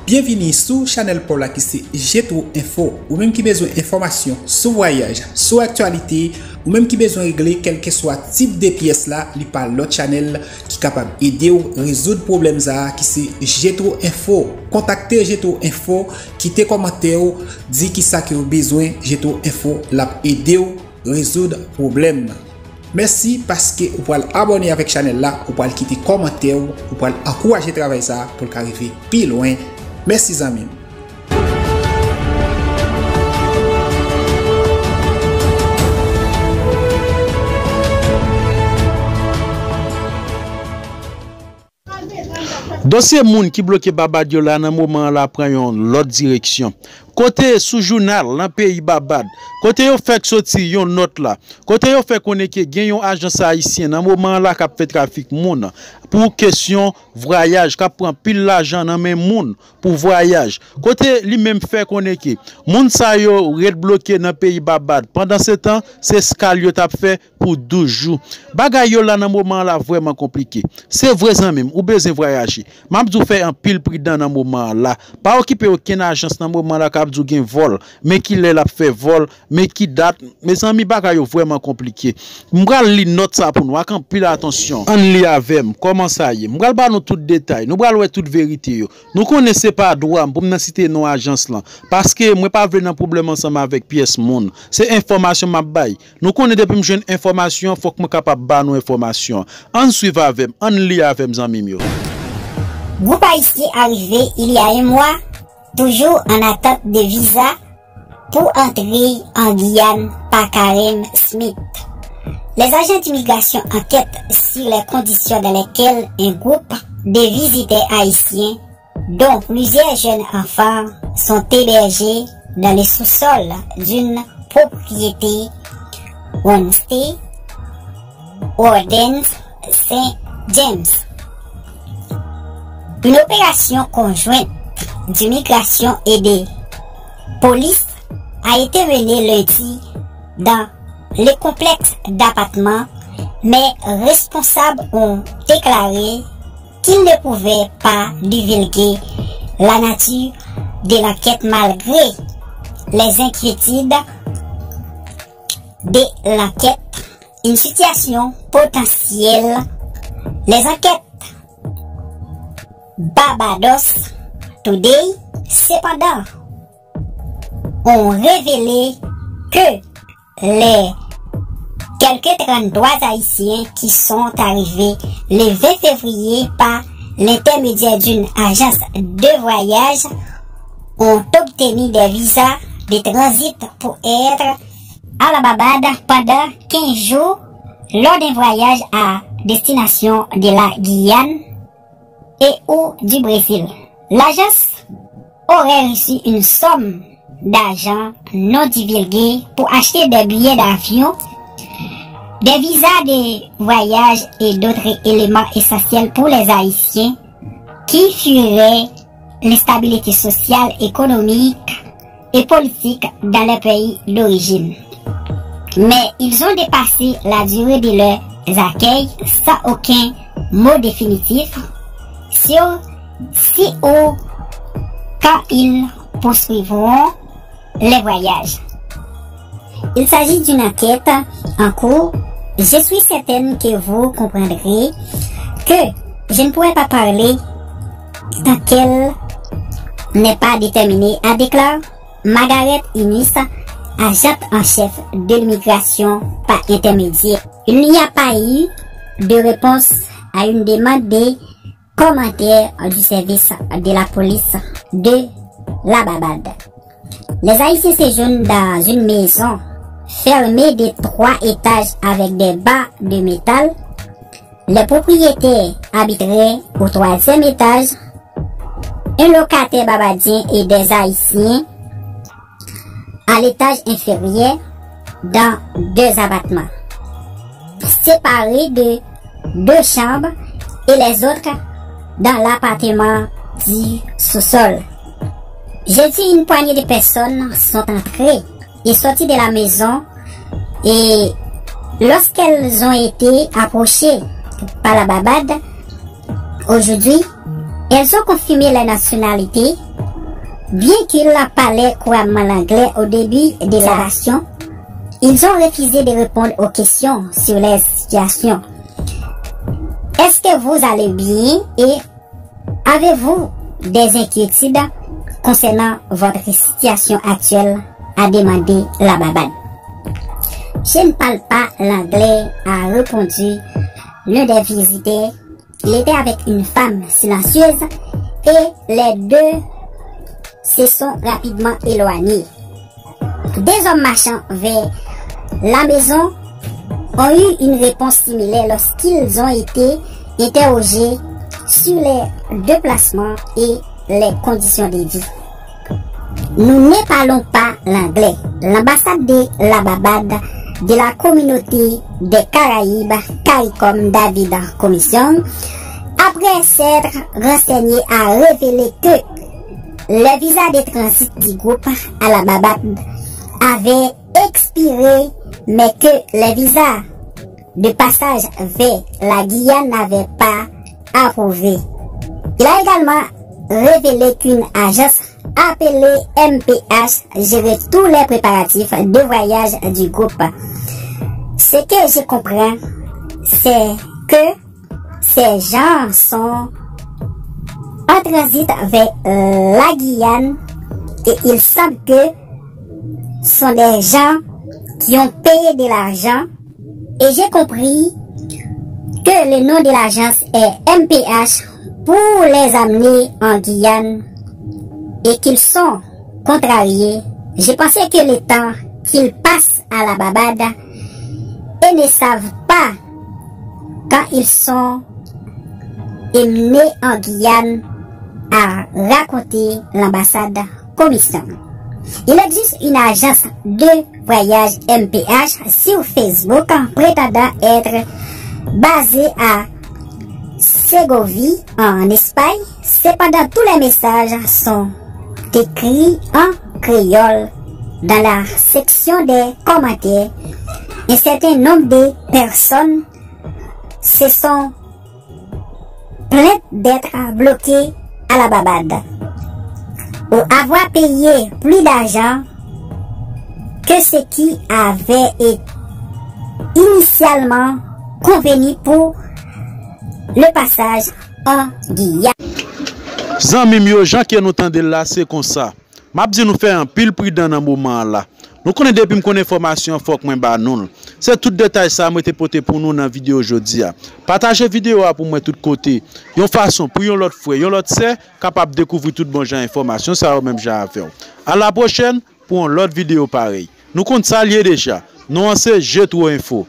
Bienvenue sur Channel Paula qui c'est Jetro Info, ou même qui besoin d'informations sur voyage, sur actualité, ou même qui besoin de régler quel que soit type de pièces là, il parle l'autre channel qui est capable d'aider ou résoudre problèmes ça qui c'est Jetro Info. Contactez Jetro Info, quittez commentaire, dit qui ça que vous besoin, Jetro Info l'a aider ou résoudre problème. Merci parce que vous pouvez abonner avec channel là, vous pouvez quitter commentaire, vous pouvez encourager travail ça pour arriver plus loin. Merci amis. Dossier moun qui bloqué Babadio là dans moment là prend l'autre direction. Côté sous journal dans pays Babad, côté yo fait sorti yon note là. Côté yo fait connaître que gen yon agence haïtien dans moment là qui fait trafic moun pour question voyage, qui prend pile l'argent dans même moun pour voyage. Côté lui même fait connaître que moun sa yo red bloqué dans pays Babad. Pendant ce temps, c'est scal yo t'a fait pour 12 jours. Bagay yo là dans moment là vraiment compliqué. C'est vrai ça même ou besoin voyager. M'abdou fait un pile prudent dans moment là. Pas occuper aucune agence dans moment là Abdou gen vol, mais qui l'a fait vol, mais qui date, mes amis bagay vraiment compliqué. M'bral li note ça pour nous, quand pile attention. On li avem, comment ça y est? M'bral ba nous tout détail, nous bral ouais toute vérité yo. Nous connaissons pas droit pour nous citer nos agences là parce que moi pas venir problème ensemble avec pièce monde. C'est information m'a bay. Nous connaissons depuis jeune information, faut que moi capable ba nous information. On suive avec, on li avec mes amis yo. Groupe haïtien arrivé il y a un mois, toujours en attente de visa pour entrer en Guyane par Karim Smith. Les agents d'immigration enquêtent sur les conditions dans lesquelles un groupe de visiteurs haïtiens, dont plusieurs jeunes enfants, sont hébergés dans le sous-sol d'une propriété Wednesday Ordens Saint James. Une opération conjointe d'immigration et de police a été menée lundi dans les complexes d'appartements, mais responsables ont déclaré qu'ils ne pouvaient pas divulguer la nature de l'enquête malgré les inquiétudes de l'enquête. Une situation potentielle. Les enquêtes Barbados Today, cependant, ont révélé que les quelques 33 Haïtiens qui sont arrivés le 20 février par l'intermédiaire d'une agence de voyage ont obtenu des visas de transit pour être à la Barbade pendant 15 jours lors d'un voyage à destination de la Guyane et ou du Brésil. L'agence aurait reçu une somme d'argent non divulguée pour acheter des billets d'avion, des visas de voyage et d'autres éléments essentiels pour les Haïtiens qui fuiraient l'instabilité sociale, économique et politique dans les pays d'origine. Mais ils ont dépassé la durée de leurs accueils sans aucun mot définitif sur si ou quand ils poursuivront les voyages. Il s'agit d'une enquête en cours. Je suis certaine que vous comprendrez que je ne pourrai pas parler tant qu'elle n'est pas déterminée, a déclaré Margaret Innis, agente en chef de l'immigration par intermédiaire. Il n'y a pas eu de réponse à une demande de commentaire du service de la police de la Barbade. Les Haïtiens séjournent dans une maison fermée de 3 étages avec des bas de métal. Les propriétaires habiteraient au 3e étage. Un locataire barbadien et des Haïtiens à l'étage inférieur dans 2 abattements séparés de 2 chambres et les autres dans l'appartement du sous-sol. Jeudi, une poignée de personnes sont entrées et sorties de la maison et lorsqu'elles ont été approchées par la Barbade, aujourd'hui, elles ont confirmé la nationalité bien qu'ils parlaient couramment l'anglais au début des déclarations, ils ont refusé de répondre aux questions sur les situations. Est-ce que vous allez bien et avez-vous des inquiétudes concernant votre situation actuelle, a demandé la babade. Je ne parle pas l'anglais, a répondu l'un des visiteurs. Il était avec une femme silencieuse et les deux se sont rapidement éloignés. Des hommes marchant vers la maison ont eu une réponse similaire lorsqu'ils ont été interrogés sur les déplacements et les conditions de vie. Nous ne parlons pas l'anglais. L'ambassade de la babade de la communauté des Caraïbes, CARICOM David Commission, après s'être renseigné, a révélé que le visa de transit du groupe à la babade avait expiré, mais que le visa de passage vers la Guyane n'avait pas approuvé. Il a également révélé qu'une agence appelée MPH gérait tous les préparatifs de voyage du groupe. Ce que je comprends, c'est que ces gens sont en transit vers la Guyane et il semble que ce sont des gens qui ont payé de l'argent et j'ai compris que le nom de l'agence est MPH pour les amener en Guyane et qu'ils sont contrariés. Je pensais que le temps qu'ils passent à la babade et ne savent pas quand ils sont emmenés en Guyane, à raconter l'ambassade Commission. Il existe une agence de voyage MPH sur Facebook prétendant être basée à Ségovie en Espagne. Cependant, tous les messages sont écrits en créole. Dans la section des commentaires, un certain nombre de personnes se sont plaintes d'être bloquées à la babade ou avoir payé plus d'argent que ce qui avait été initialement convenu pour le passage en Guyane. Zanmi yo, Jean qui nous tendent là, c'est comme ça. M'a dit nous faire un pile prudent dans moment là. Nous connaissons depuis mon information faut que moi ba non. C'est tout détail ça moi te porter pour nous dans vidéo aujourd'hui. Partagez vidéo pour moi tout côté. Yon façon pour yon l'autre frère, yon l'autre c'est capable découvrir tout bon genre information ça même genre faire. À la prochaine pour une autre vidéo pareil. Nous compte ça lié déjà. Nous c'est Jetro Info.